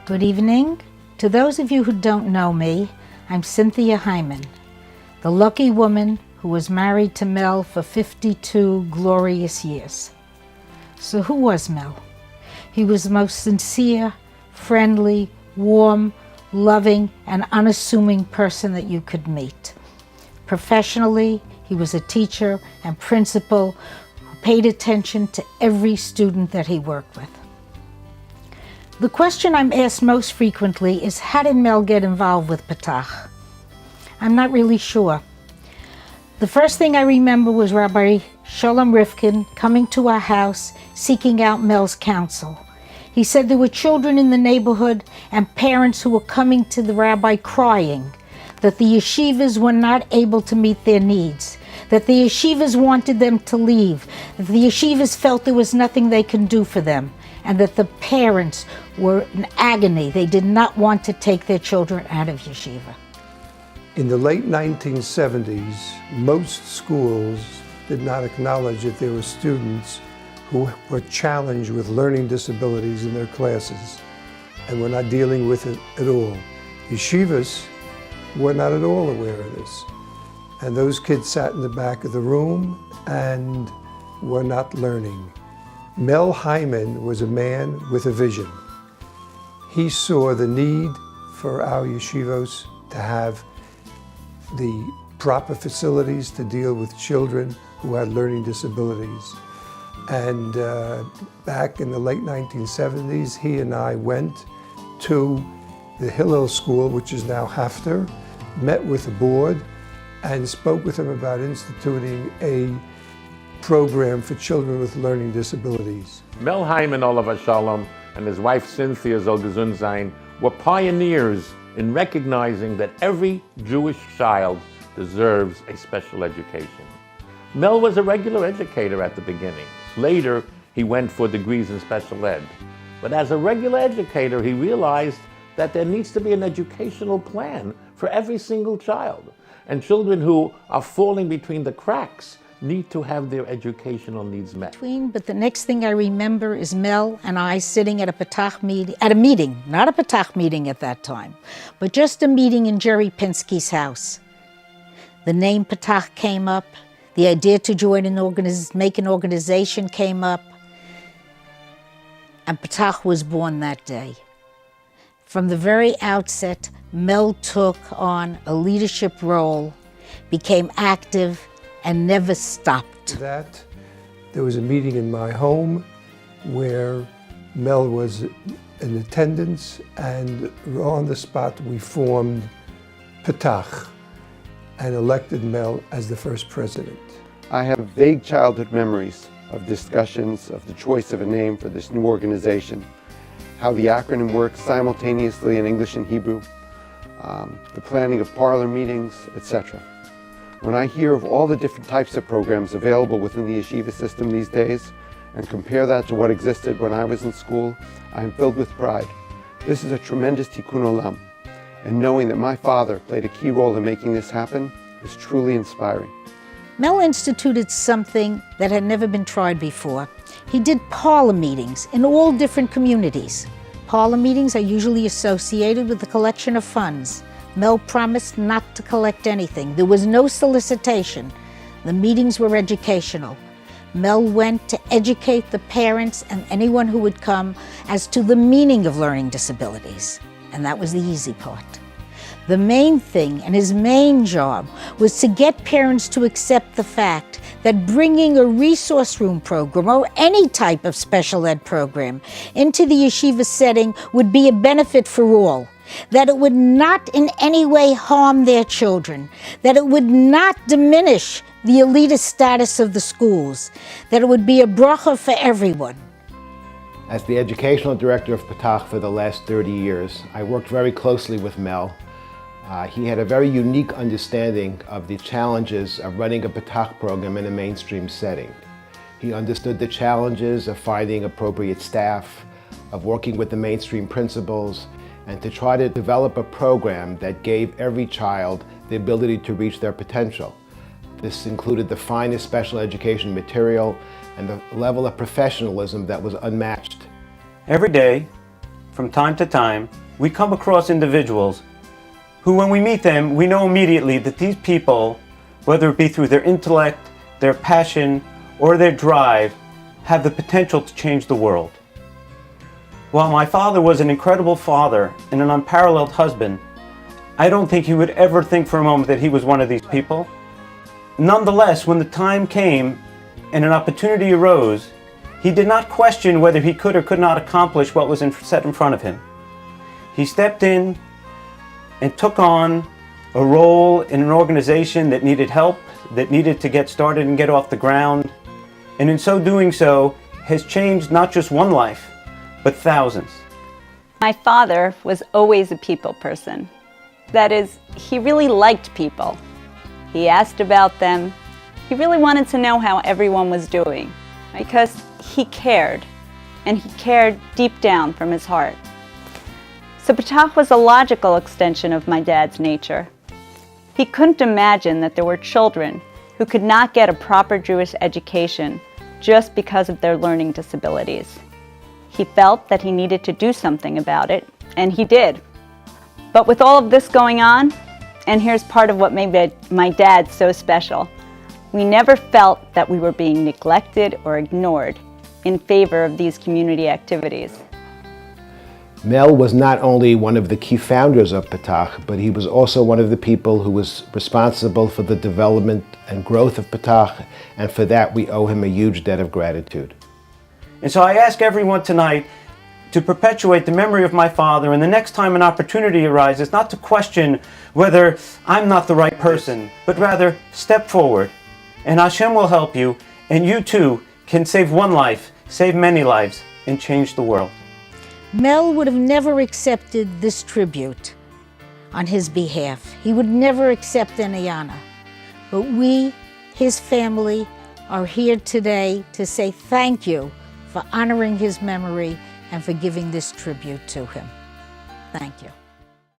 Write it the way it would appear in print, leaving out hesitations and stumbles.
Good evening. To those of you who don't know me, I'm Cynthia Hyman, the lucky woman who was married to Mel for 52 glorious years. So who was Mel? He was the most sincere, friendly, warm, loving, and unassuming person that you could meet. Professionally, he was a teacher and principal who paid attention to every student that he worked with. The question I'm asked most frequently is, how did Mel get involved with TACH? I'm not really sure. The first thing I remember was Rabbi Shalom Rifkin coming to our house seeking out Mel's counsel. He said there were children in the neighborhood and parents who were coming to the rabbi crying that the yeshivas were not able to meet their needs, that the yeshivas wanted them to leave, that the yeshivas felt there was nothing they could do for them, and that the parents were in agony. They did not want to take their children out of yeshiva. In the late 1970s, most schools did not acknowledge that there were students who were challenged with learning disabilities in their classes and were not dealing with it at all. Yeshivas were not at all aware of this. And those kids sat in the back of the room and were not learning. Mel Hyman was a man with a vision. He saw the need for our yeshivos to have the proper facilities to deal with children who had learning disabilities. And back in the late 1970s, he and I went to the Hillel School, which is now Hafter, met with the board, and spoke with them about instituting a program for children with learning disabilities. Mel Hyman, Olav Shalom, and his wife Cynthia Zolgazunzain were pioneers in recognizing that every Jewish child deserves a special education. Mel was a regular educator at the beginning. Later, he went for degrees in special ed. But as a regular educator, he realized that there needs to be an educational plan for every single child. And children who are falling between the cracks need to have their educational needs met. But the next thing I remember is Mel and I sitting at a meeting, not a TACH meeting at that time, but just a meeting in Jerry Pinsky's house. The name TACH came up, the idea to join make an organization came up, and TACH was born that day. From the very outset, Mel took on a leadership role, became active, and never stopped. There was a meeting in my home where Mel was in attendance, and on the spot we formed TACH and elected Mel as the first president. I have vague childhood memories of discussions of the choice of a name for this new organization, how the acronym works simultaneously in English and Hebrew, the planning of parlor meetings, etc. When I hear of all the different types of programs available within the yeshiva system these days and compare that to what existed when I was in school, I am filled with pride. This is a tremendous tikkun olam, and knowing that my father played a key role in making this happen is truly inspiring. Mel instituted something that had never been tried before. He did parlor meetings in all different communities. Parlor meetings are usually associated with the collection of funds. Mel promised not to collect anything. There was no solicitation. The meetings were educational. Mel went to educate the parents and anyone who would come as to the meaning of learning disabilities. And that was the easy part. The main thing, and his main job, was to get parents to accept the fact that bringing a resource room program or any type of special ed program into the yeshiva setting would be a benefit for all. That it would not in any way harm their children, that it would not diminish the elitist status of the schools, that it would be a bracha for everyone. As the educational director of TACH for the last 30 years, I worked very closely with Mel. He had a very unique understanding of the challenges of running a TACH program in a mainstream setting. He understood the challenges of finding appropriate staff, of working with the mainstream principals, and to try to develop a program that gave every child the ability to reach their potential. This included the finest special education material and the level of professionalism that was unmatched. Every day, from time to time, we come across individuals who, when we meet them, we know immediately that these people, whether it be through their intellect, their passion, or their drive, have the potential to change the world. While my father was an incredible father and an unparalleled husband, I don't think he would ever think for a moment that he was one of these people. Nonetheless, when the time came and an opportunity arose, he did not question whether he could or could not accomplish what was set in front of him. He stepped in and took on a role in an organization that needed help, that needed to get started and get off the ground, and in so doing so, has changed not just one life, but thousands. My father was always a people person. That is, he really liked people. He asked about them. He really wanted to know how everyone was doing, because he cared, and he cared deep down from his heart. So TACH was a logical extension of my dad's nature. He couldn't imagine that there were children who could not get a proper Jewish education just because of their learning disabilities. He felt that he needed to do something about it, and he did. But with all of this going on, and here's part of what made my dad so special, we never felt that we were being neglected or ignored in favor of these community activities. Mel was not only one of the key founders of TACH, but he was also one of the people who was responsible for the development and growth of TACH, and for that we owe him a huge debt of gratitude. And so I ask everyone tonight to perpetuate the memory of my father, and the next time an opportunity arises, not to question whether I'm not the right person, but rather step forward, and Hashem will help you, and you too can save one life, save many lives, and change the world. Mel would have never accepted this tribute on his behalf. He would never accept any honor. But we, his family, are here today to say thank you for honoring his memory and for giving this tribute to him. Thank you.